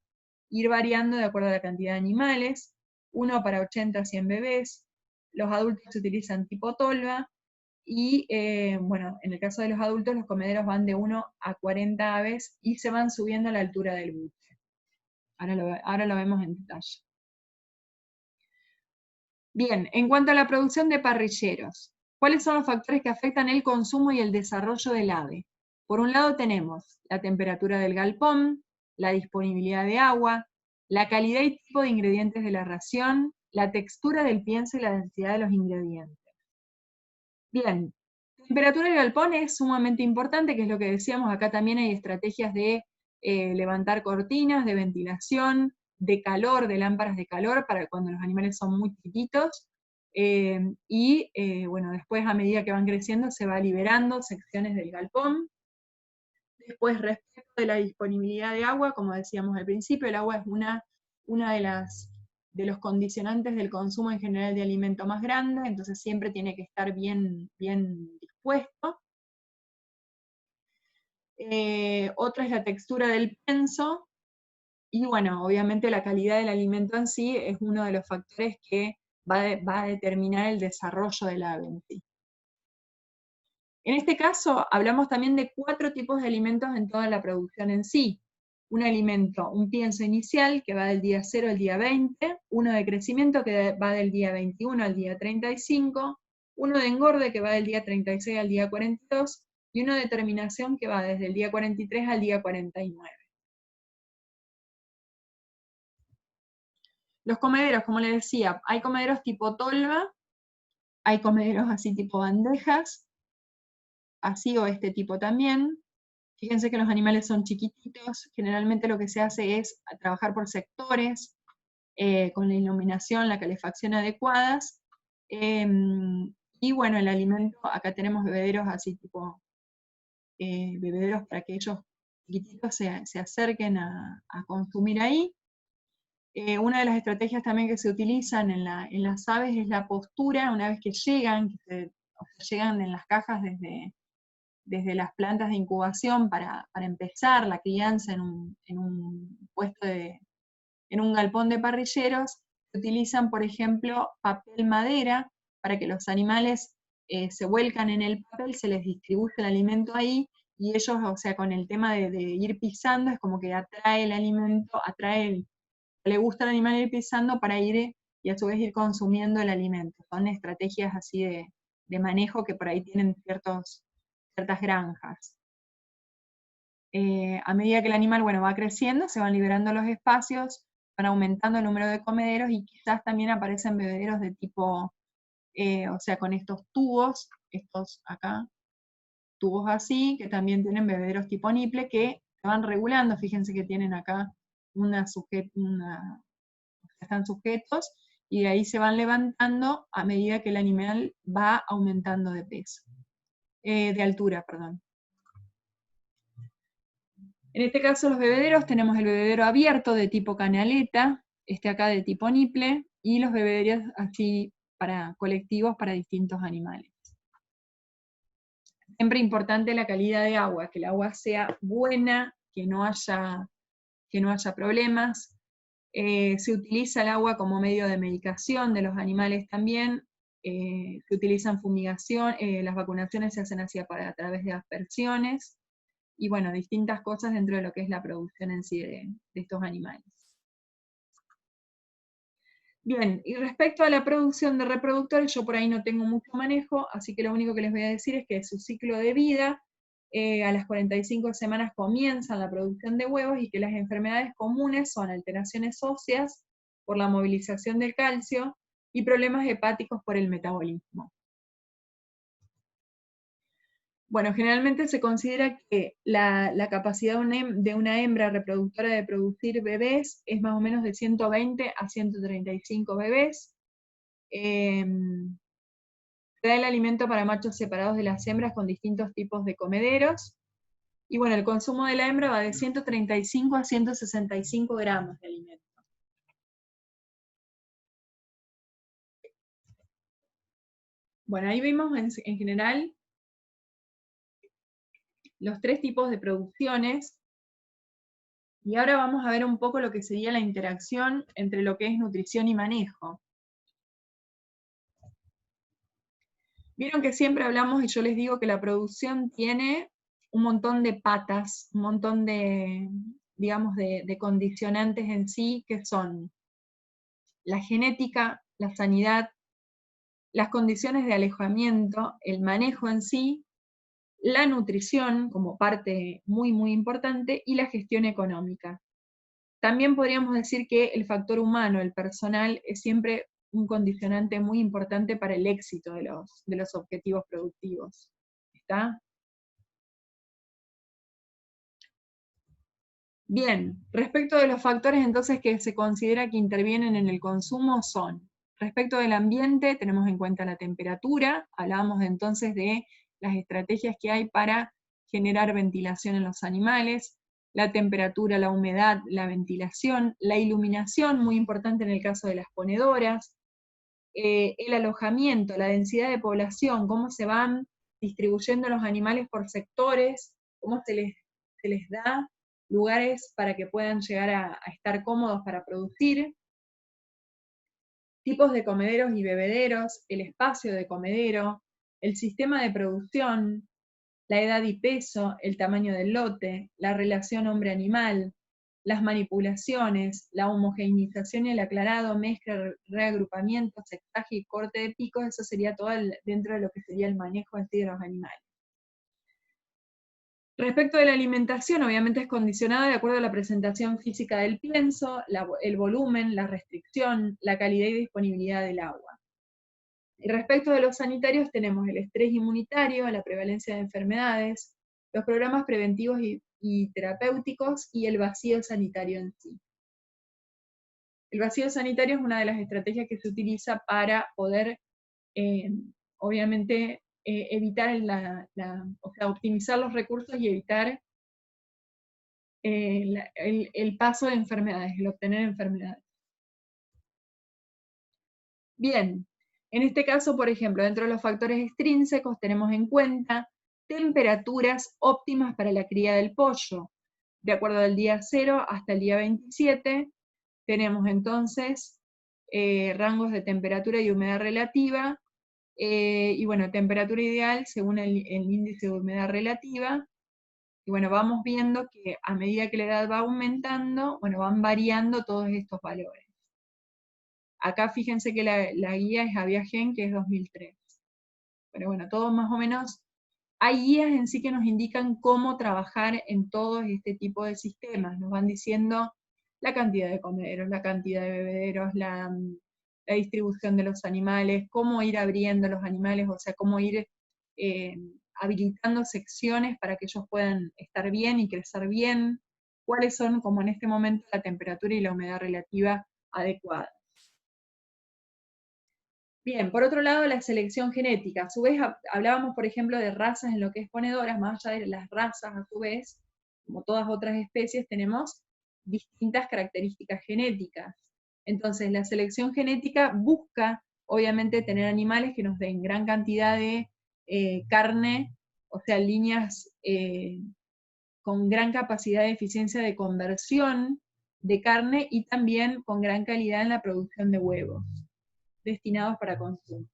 ir variando de acuerdo a la cantidad de animales, 1 para 80 a 100 bebés, los adultos se utilizan tipo tolva, y bueno, en el caso de los adultos los comederos van de 1 a 40 aves y se van subiendo a la altura del buche. Ahora lo vemos en detalle. Bien, en cuanto a la producción de parrilleros, ¿cuáles son los factores que afectan el consumo y el desarrollo del ave? Por un lado tenemos la temperatura del galpón, la disponibilidad de agua, la calidad y tipo de ingredientes de la ración, la textura del pienso y la densidad de los ingredientes. Bien, temperatura del galpón es sumamente importante, que es lo que decíamos, acá también hay estrategias de levantar cortinas, de ventilación, de calor, de lámparas de calor, para cuando los animales son muy chiquitos, bueno, después a medida que van creciendo se va liberando secciones del galpón. Después, respecto de la disponibilidad de agua, como decíamos al principio, el agua es una de los condicionantes del consumo en general de alimento más grande, entonces siempre tiene que estar bien dispuesto. Otra es la textura del pienso, y bueno, obviamente la calidad del alimento en sí es uno de los factores que va a determinar el desarrollo del ave en sí. En este caso, hablamos también de 4 tipos de alimentos en toda la producción en sí. Un alimento, un pienso inicial, que va del día 0 al día 20, uno de crecimiento, que va del día 21 al día 35, uno de engorde, que va del día 36 al día 42, y uno de terminación, que va desde el día 43 al día 49. Los comederos, como les decía, hay comederos tipo tolva, hay comederos así tipo bandejas, así o este tipo también. Fíjense que los animales son chiquititos, generalmente lo que se hace es trabajar por sectores, con la iluminación, la calefacción adecuadas, y bueno, el alimento, acá tenemos bebederos así tipo, bebederos para que ellos chiquititos se acerquen a consumir ahí. Una de las estrategias también que se utilizan en las aves es la postura, una vez que llegan, llegan en las cajas desde las plantas de incubación para empezar la crianza en un puesto en un galpón de parrilleros, se utilizan, por ejemplo, papel madera para que los animales se vuelcan en el papel, se les distribuye el alimento ahí, y ellos, o sea, con el tema de ir pisando, es como que atrae el alimento, le gusta al animal ir pisando para ir y a su vez ir consumiendo el alimento. Son estrategias así de manejo que por ahí tienen ciertas granjas. A medida que el animal, bueno, va creciendo, se van liberando los espacios, van aumentando el número de comederos, y quizás también aparecen bebederos de tipo, o sea, con estos tubos, estos acá, tubos así, que también tienen bebederos tipo niple, que se van regulando. Fíjense que tienen acá están sujetos, y de ahí se van levantando a medida que el animal va aumentando de peso, de altura, perdón. En este caso los bebederos, tenemos el bebedero abierto de tipo canaleta, este acá de tipo niple, y los bebederos así para colectivos para distintos animales. Siempre importante la calidad de agua, que el agua sea buena, que no haya problemas. Se utiliza el agua como medio de medicación de los animales también. Se utilizan fumigación, las vacunaciones se hacen a través de aspersiones, y bueno, distintas cosas dentro de lo que es la producción en sí de estos animales. Bien, y respecto a la producción de reproductores, yo por ahí no tengo mucho manejo, así que lo único que les voy a decir es que su ciclo de vida, a las 45 semanas comienza la producción de huevos, y que las enfermedades comunes son alteraciones óseas por la movilización del calcio y problemas hepáticos por el metabolismo. Bueno, generalmente se considera que la capacidad de una hembra reproductora de producir bebés es más o menos de 120 a 135 bebés. Da el alimento para machos separados de las hembras con distintos tipos de comederos. Y bueno, el consumo de la hembra va de 135 a 165 gramos de alimento. Bueno, ahí vimos en general los 3 tipos de producciones, y ahora vamos a ver un poco lo que sería la interacción entre lo que es nutrición y manejo. Vieron que siempre hablamos, y yo les digo que la producción tiene un montón de patas, un montón de, digamos, de condicionantes en sí, que son la genética, la sanidad, las condiciones de alojamiento, el manejo en sí, la nutrición como parte muy, muy importante, y la gestión económica. También podríamos decir que el factor humano, el personal, es siempre un condicionante muy importante para el éxito de los objetivos productivos. ¿Está? Bien, respecto de los factores entonces que se considera que intervienen en el consumo son, respecto del ambiente, tenemos en cuenta la temperatura, hablábamos entonces de las estrategias que hay para generar ventilación en los animales, la temperatura, la humedad, la ventilación, la iluminación, muy importante en el caso de las ponedoras, el alojamiento, la densidad de población, cómo se van distribuyendo los animales por sectores, cómo se les da lugares para que puedan llegar a estar cómodos para producir, tipos de comederos y bebederos, el espacio de comedero, el sistema de producción, la edad y peso, el tamaño del lote, la relación hombre-animal, las manipulaciones, la homogeneización y el aclarado, mezcla, reagrupamiento, sectaje y corte de picos, eso sería todo dentro de lo que sería el manejo en sí de los animales. Respecto de la alimentación, obviamente es condicionada de acuerdo a la presentación física del pienso, el volumen, la restricción, la calidad y disponibilidad del agua. Y respecto de los sanitarios tenemos el estrés inmunitario, la prevalencia de enfermedades, los programas preventivos y terapéuticos, y el vacío sanitario en sí. El vacío sanitario es una de las estrategias que se utiliza para poder, obviamente, evitar o sea, optimizar los recursos y evitar el paso de enfermedades, el obtener enfermedades. Bien, en este caso, por ejemplo, dentro de los factores extrínsecos tenemos en cuenta temperaturas óptimas para la cría del pollo. De acuerdo al día 0 hasta el día 27, tenemos entonces rangos de temperatura y humedad relativa, y bueno, temperatura ideal según el índice de humedad relativa. Y bueno, vamos viendo que a medida que la edad va aumentando, bueno, van variando todos estos valores. Acá fíjense que la guía es Aviagen, que es 2003. Pero bueno, todo más o menos, hay guías en sí que nos indican cómo trabajar en todo este tipo de sistemas. Nos van diciendo la cantidad de comederos, la cantidad de bebederos, la distribución de los animales, cómo ir abriendo los animales, o sea, cómo ir habilitando secciones para que ellos puedan estar bien y crecer bien, cuáles son, como en este momento, la temperatura y la humedad relativa adecuada. Bien, por otro lado, la selección genética. A su vez, hablábamos, por ejemplo, de razas en lo que es ponedoras, más allá de las razas, a su vez, como todas otras especies, tenemos distintas características genéticas. Entonces, la selección genética busca, obviamente, tener animales que nos den gran cantidad de carne o sea, líneas con gran capacidad de eficiencia de conversión de carne y también con gran calidad en la producción de huevos, destinados para consumo.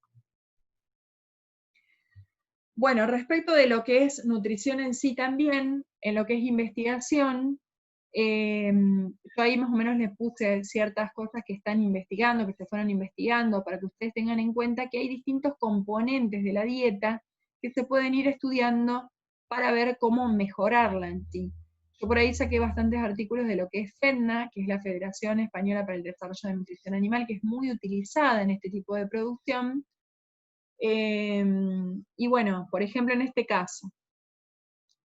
Bueno, respecto de lo que es nutrición en sí también, en lo que es investigación, yo ahí más o menos les puse ciertas cosas que están investigando, que se fueron investigando, para que ustedes tengan en cuenta que hay distintos componentes de la dieta que se pueden ir estudiando para ver cómo mejorarla en sí. Yo por ahí saqué bastantes artículos de lo que es FEDNA, que es la Federación Española para el Desarrollo de Nutrición Animal, que es muy utilizada en este tipo de producción. Y bueno, por ejemplo, en este caso,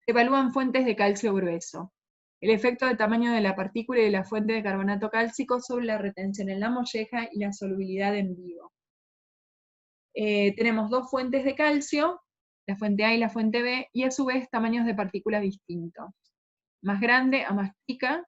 se evalúan fuentes de calcio grueso, el efecto de tamaño de la partícula y de la fuente de carbonato cálcico sobre la retención en la molleja y la solubilidad en vivo. Tenemos dos fuentes de calcio, la fuente A y la fuente B, y a su vez tamaños de partículas distintos. Más grande a más chica,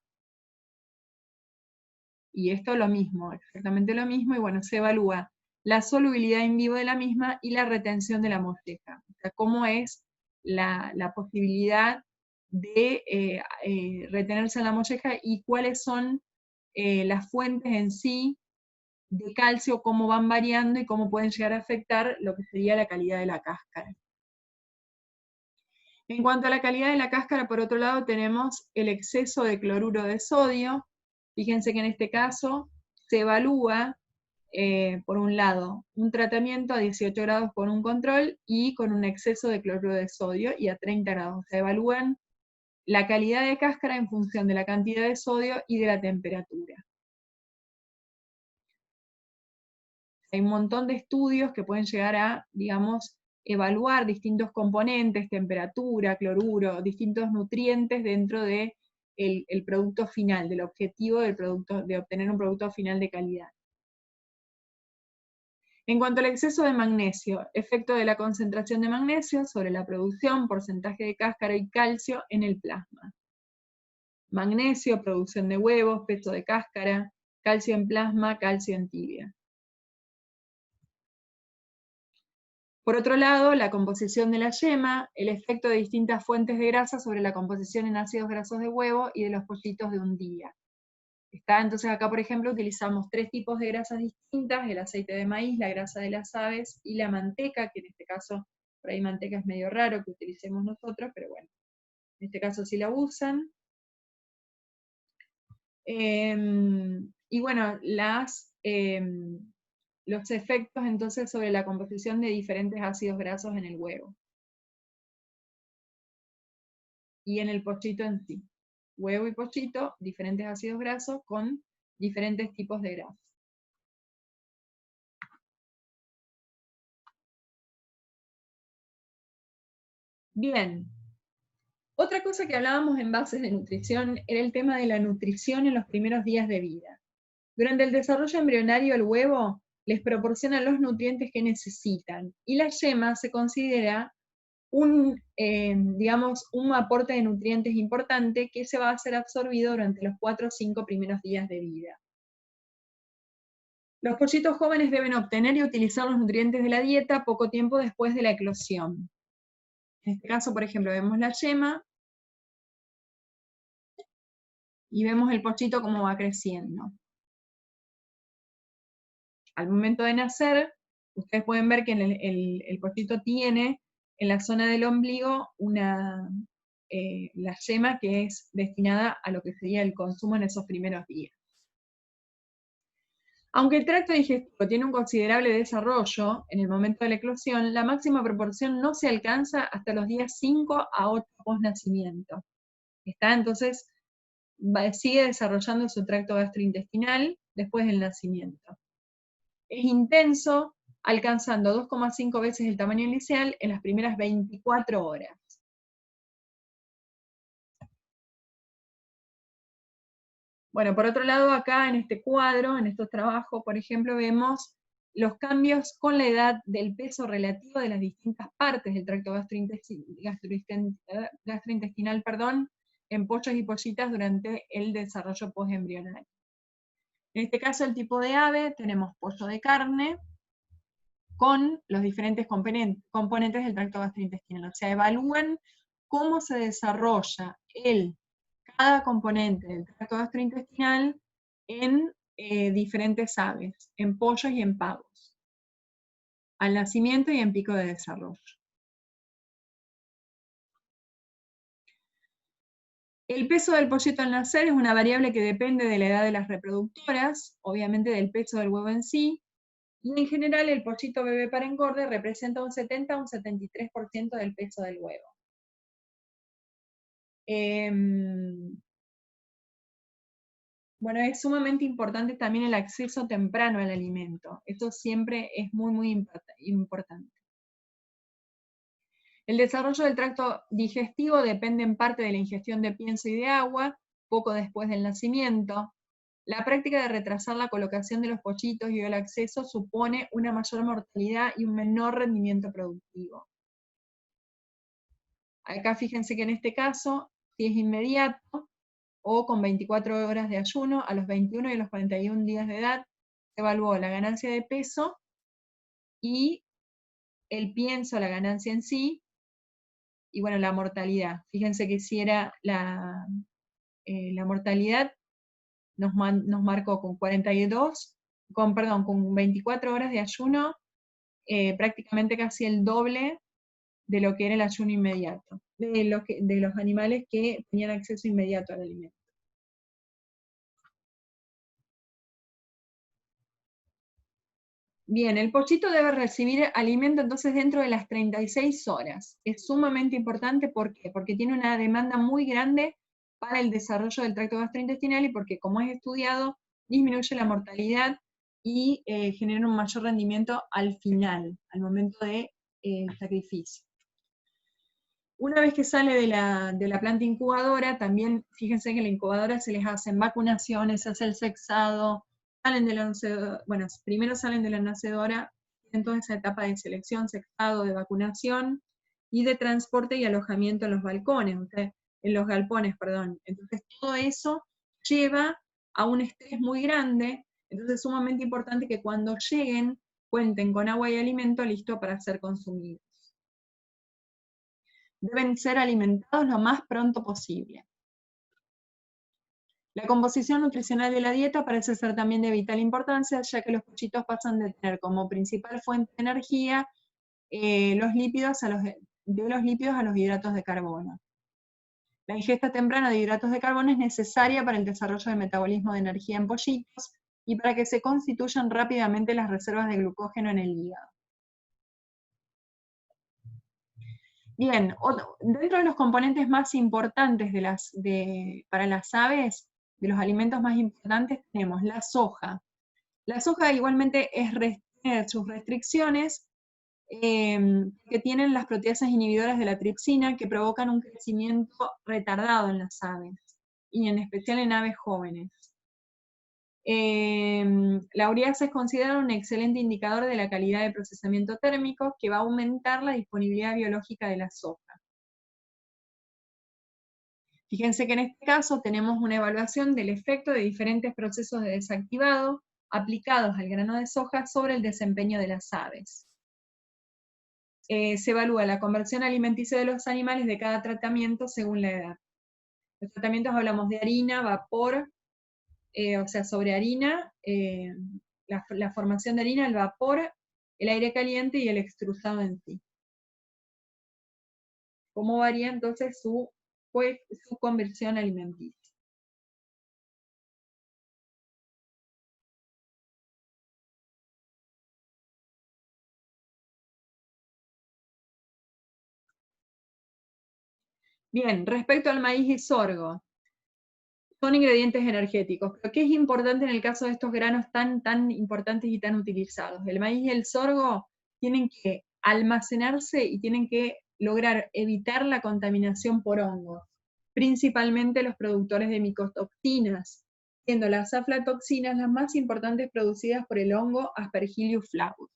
y esto lo mismo, exactamente lo mismo, y bueno, se evalúa la solubilidad in vivo de la misma y la retención de la molleja. O sea, cómo es la posibilidad de retenerse en la molleja y cuáles son las fuentes en sí de calcio, cómo van variando y cómo pueden llegar a afectar lo que sería la calidad de la cáscara. En cuanto a la calidad de la cáscara, por otro lado, tenemos el exceso de cloruro de sodio. Fíjense que en este caso se evalúa, por un lado, un tratamiento a 18 grados con un control y con un exceso de cloruro de sodio, y a 30 grados. Se evalúan la calidad de cáscara en función de la cantidad de sodio y de la temperatura. Hay un montón de estudios que pueden llegar a, digamos, evaluar distintos componentes, temperatura, cloruro, distintos nutrientes dentro de el producto final, del objetivo del producto, de obtener un producto final de calidad. En cuanto al exceso de magnesio, efecto de la concentración de magnesio sobre la producción, porcentaje de cáscara y calcio en el plasma. Magnesio, producción de huevos, peso de cáscara, calcio en plasma, calcio en tibia. Por otro lado, la composición de la yema, el efecto de distintas fuentes de grasa sobre la composición en ácidos grasos de huevo y de los pollitos de un día. Entonces acá, por ejemplo, utilizamos 3 tipos de grasas distintas: el aceite de maíz, la grasa de las aves y la manteca, que en este caso, por ahí manteca es medio raro que utilicemos nosotros, pero bueno, en este caso sí la usan. Y bueno, los efectos entonces sobre la composición de diferentes ácidos grasos en el huevo y en el pollito en sí. Huevo y pollito, diferentes ácidos grasos con diferentes tipos de grasa. Bien. Otra cosa que hablábamos en bases de nutrición era el tema de la nutrición en los primeros días de vida. Durante el desarrollo embrionario, el huevo les proporciona los nutrientes que necesitan, y la yema se considera digamos, un aporte de nutrientes importante que se va a ser absorbido durante los 4 o 5 primeros días de vida. Los pollitos jóvenes deben obtener y utilizar los nutrientes de la dieta poco tiempo después de la eclosión. En este caso, por ejemplo, vemos la yema y vemos el pollito cómo va creciendo. Al momento de nacer, ustedes pueden ver que el pollito tiene en la zona del ombligo la yema que es destinada a lo que sería el consumo en esos primeros días. Aunque el tracto digestivo tiene un considerable desarrollo en el momento de la eclosión, la máxima proporción no se alcanza hasta los días 5 a 8 post nacimiento. Entonces, sigue desarrollando su tracto gastrointestinal después del nacimiento. Es intenso, alcanzando 2,5 veces el tamaño inicial en las primeras 24 horas. Bueno, por otro lado, acá en este cuadro, en estos trabajos, por ejemplo, vemos los cambios con la edad del peso relativo de las distintas partes del tracto gastrointestinal, en pollos y pollitas durante el desarrollo postembrional. En este caso, el tipo de ave, tenemos pollo de carne, con los diferentes componentes del tracto gastrointestinal. O sea, evalúan cómo se desarrolla cada componente del tracto gastrointestinal en diferentes aves, en pollos y en pavos, al nacimiento y en pico de desarrollo. El peso del pollito al nacer es una variable que depende de la edad de las reproductoras, obviamente del peso del huevo en sí, y en general el pollito bebé para engorde representa un 70 a un 73% del peso del huevo. Bueno, es sumamente importante también el acceso temprano al alimento. Esto siempre es muy, muy importante. El desarrollo del tracto digestivo depende en parte de la ingestión de pienso y de agua, poco después del nacimiento. La práctica de retrasar la colocación de los pollitos y el acceso supone una mayor mortalidad y un menor rendimiento productivo. Acá fíjense que en este caso, si es inmediato o con 24 horas de ayuno, a los 21 y a los 41 días de edad, se evaluó la ganancia de peso y el pienso, la ganancia en sí, y bueno, la mortalidad. Fíjense que si era la mortalidad, nos marcó con 24 horas de ayuno, prácticamente casi el doble de lo que era el ayuno inmediato, de los animales que tenían acceso inmediato al alimento. Bien, el pollito debe recibir alimento entonces dentro de las 36 horas. Es sumamente importante, ¿por qué? Porque tiene una demanda muy grande para el desarrollo del tracto gastrointestinal y porque, como es estudiado, disminuye la mortalidad y genera un mayor rendimiento al final, al momento del sacrificio. Una vez que sale de la planta incubadora, también fíjense que en la incubadora se les hacen vacunaciones, se hace el sexado, salen de la nacedora, bueno, primero salen de la nacedora, en toda esa etapa de selección, sexado, de vacunación, y de transporte y alojamiento en los balcones, en los galpones, perdón. Entonces todo eso lleva a un estrés muy grande, entonces es sumamente importante que cuando lleguen cuenten con agua y alimento listo para ser consumidos. Deben ser alimentados lo más pronto posible. La composición nutricional de la dieta parece ser también de vital importancia, ya que los pollitos pasan de tener como principal fuente de energía los lípidos a los hidratos de carbono. La ingesta temprana de hidratos de carbono es necesaria para el desarrollo del metabolismo de energía en pollitos y para que se constituyan rápidamente las reservas de glucógeno en el hígado. Bien, dentro de los componentes más importantes para las aves, de los alimentos más importantes, tenemos la soja. La soja igualmente tiene sus restricciones, que tienen las proteasas inhibidoras de la tripsina, que provocan un crecimiento retardado en las aves, y en especial en aves jóvenes. La ureasa es considerada un excelente indicador de la calidad de procesamiento térmico, que va a aumentar la disponibilidad biológica de la soja. Fíjense que en este caso tenemos una evaluación del efecto de diferentes procesos de desactivado aplicados al grano de soja sobre el desempeño de las aves. Se evalúa la conversión alimenticia de los animales de cada tratamiento según la edad. Los tratamientos hablamos de harina, vapor, o sea, sobre harina, la formación de harina, el vapor, el aire caliente y el extrusado en sí. ¿Cómo varía entonces su conversión alimenticia? Bien, respecto al maíz y sorgo, son ingredientes energéticos, pero ¿qué es importante en el caso de estos granos tan importantes y tan utilizados? El maíz y el sorgo tienen que almacenarse y tienen que lograr evitar la contaminación por hongos, principalmente los productores de micotoxinas, siendo las aflatoxinas las más importantes producidas por el hongo Aspergillus flavus.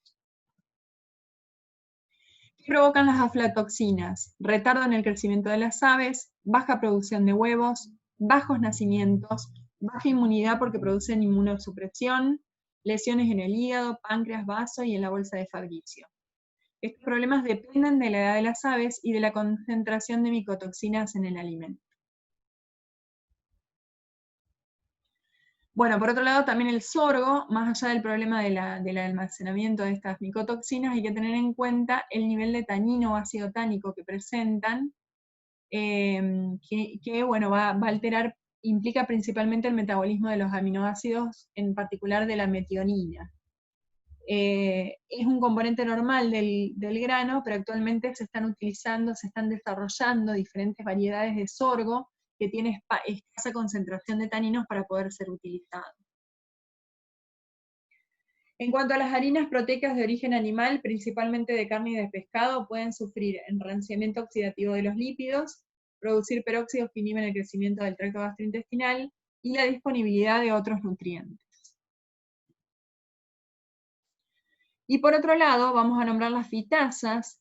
¿Qué provocan las aflatoxinas? Retardo en el crecimiento de las aves, baja producción de huevos, bajos nacimientos, baja inmunidad porque producen inmunosupresión, lesiones en el hígado, páncreas, vaso y en la bolsa de Fabricio. Estos problemas dependen de la edad de las aves y de la concentración de micotoxinas en el alimento. Bueno, por otro lado, también el sorgo, más allá del problema del almacenamiento de estas micotoxinas, hay que tener en cuenta el nivel de tanino o ácido tánico que presentan, que bueno, va a alterar, implica principalmente el metabolismo de los aminoácidos, en particular de la metionina. Es un componente normal del grano, pero actualmente se están utilizando, se están desarrollando diferentes variedades de sorgo que tiene escasa concentración de taninos para poder ser utilizado. En cuanto a las harinas proteicas de origen animal, principalmente de carne y de pescado, pueden sufrir enranciamiento oxidativo de los lípidos, producir peróxidos que inhiben el crecimiento del tracto gastrointestinal y la disponibilidad de otros nutrientes. Y por otro lado, vamos a nombrar las fitasas,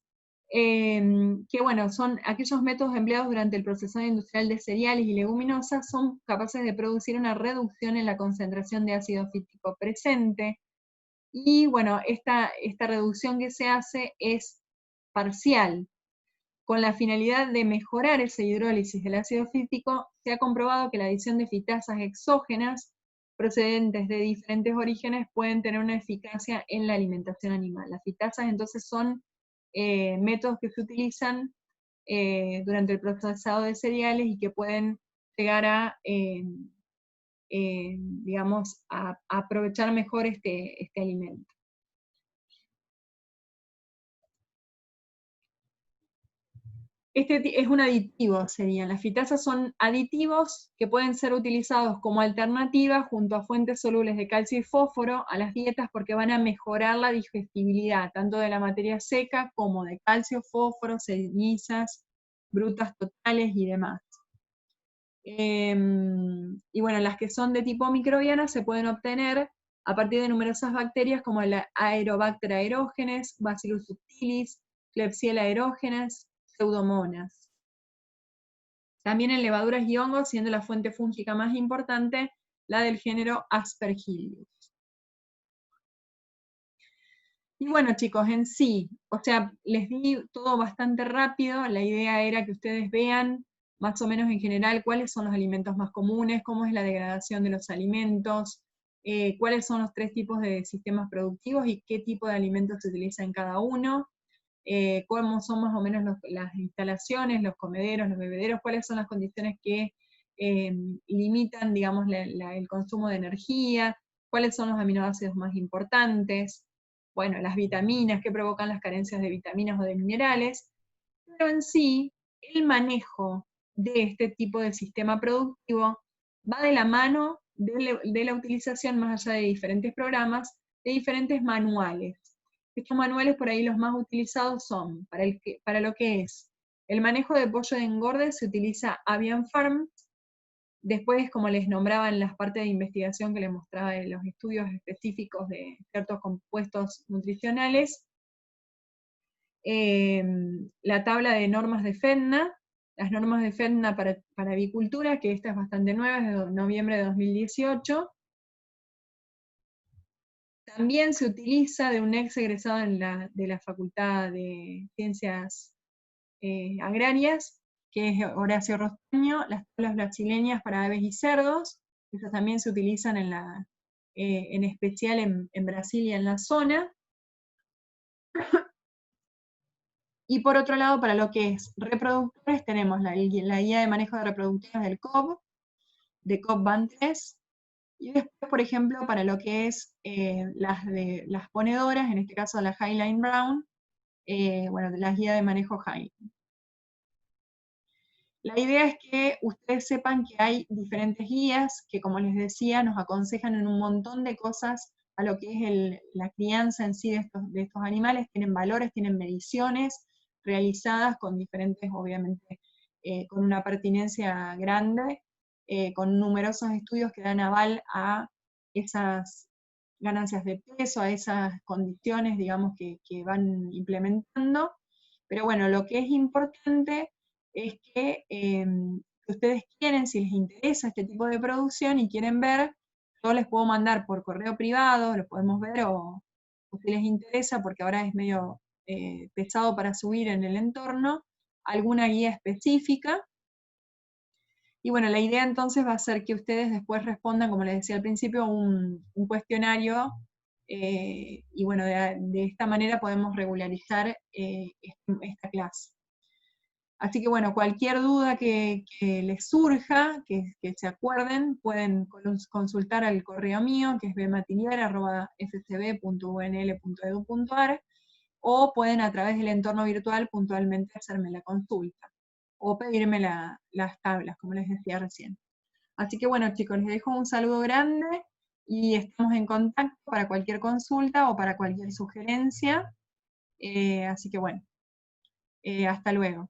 que bueno, son aquellos métodos empleados durante el procesado industrial de cereales y leguminosas, son capaces de producir una reducción en la concentración de ácido fítico presente, y bueno, esta reducción que se hace es parcial. Con la finalidad de mejorar esa hidrólisis del ácido fítico, se ha comprobado que la adición de fitasas exógenas procedentes de diferentes orígenes pueden tener una eficacia en la alimentación animal. Las fitasas entonces son métodos que se utilizan durante el procesado de cereales y que pueden llegar a, digamos, a aprovechar mejor este alimento. Este es un aditivo, serían. Las fitasas son aditivos que pueden ser utilizados como alternativa junto a fuentes solubles de calcio y fósforo a las dietas porque van a mejorar la digestibilidad, tanto de la materia seca como de calcio, fósforo, cenizas, brutas totales y demás. Y bueno, las que son de tipo microbiana se pueden obtener a partir de numerosas bacterias como la Aerobacter aerógenes, Bacillus subtilis, Klebsiella aerógenes, Pseudomonas. También en levaduras y hongos, siendo la fuente fúngica más importante la del género Aspergillus. Y bueno, chicos, en sí, o sea, les di todo bastante rápido, la idea era que ustedes vean más o menos en general cuáles son los alimentos más comunes, cómo es la degradación de los alimentos, cuáles son los 3 tipos de sistemas productivos y qué tipo de alimentos se utiliza en cada uno. Cómo son más o menos las instalaciones, los comederos, los bebederos, cuáles son las condiciones que limitan, digamos, el consumo de energía, cuáles son los aminoácidos más importantes, bueno, las vitaminas, qué provocan las carencias de vitaminas o de minerales, pero en sí, el manejo de este tipo de sistema productivo va de la mano de la utilización, más allá de diferentes programas, de diferentes manuales. Estos manuales por ahí los más utilizados son, para lo que es el manejo de pollo de engorde se utiliza Avian Farm, después como les nombraba en las partes de investigación que les mostraba de los estudios específicos de ciertos compuestos nutricionales, la tabla de normas de FEDNA, las normas de FEDNA para avicultura, que esta es bastante nueva, es de noviembre de 2018, también se utiliza de un ex egresado de la Facultad de Ciencias Agrarias, que es Horacio Rostaño, las tablas brasileñas para aves y cerdos, esas también se utilizan en especial en Brasil y en la zona. Y por otro lado, para lo que es reproductores, tenemos la guía de manejo de reproductores del COB, de COB Van 3, y después, por ejemplo, para lo que es las ponedoras, en este caso la Highline Brown, bueno, la guía de manejo Highline. La idea es que ustedes sepan que hay diferentes guías que, como les decía, nos aconsejan en un montón de cosas a lo que es la crianza en sí de estos animales, tienen valores, tienen mediciones realizadas con diferentes, obviamente, con una pertinencia grande, con numerosos estudios que dan aval a esas ganancias de peso, a esas condiciones, digamos, que van implementando. Pero bueno, lo que es importante es que ustedes quieren, si les interesa este tipo de producción y quieren ver Yo les puedo mandar por correo privado, lo podemos ver, o si les interesa, porque ahora es medio pesado para subir en el entorno, alguna guía específica. Y bueno, la idea entonces va a ser que ustedes después respondan, como les decía al principio, un cuestionario, y bueno, de esta manera podemos regularizar esta clase. Así que bueno, cualquier duda que les surja, que se acuerden, pueden consultar al correo mío, que es bmatiller@fcb.unl.edu.ar, o pueden a través del entorno virtual puntualmente hacerme la consulta, o pedirme las tablas, como les decía recién. Así que bueno, chicos, les dejo un saludo grande y estamos en contacto para cualquier consulta o para cualquier sugerencia. Así que bueno, hasta luego.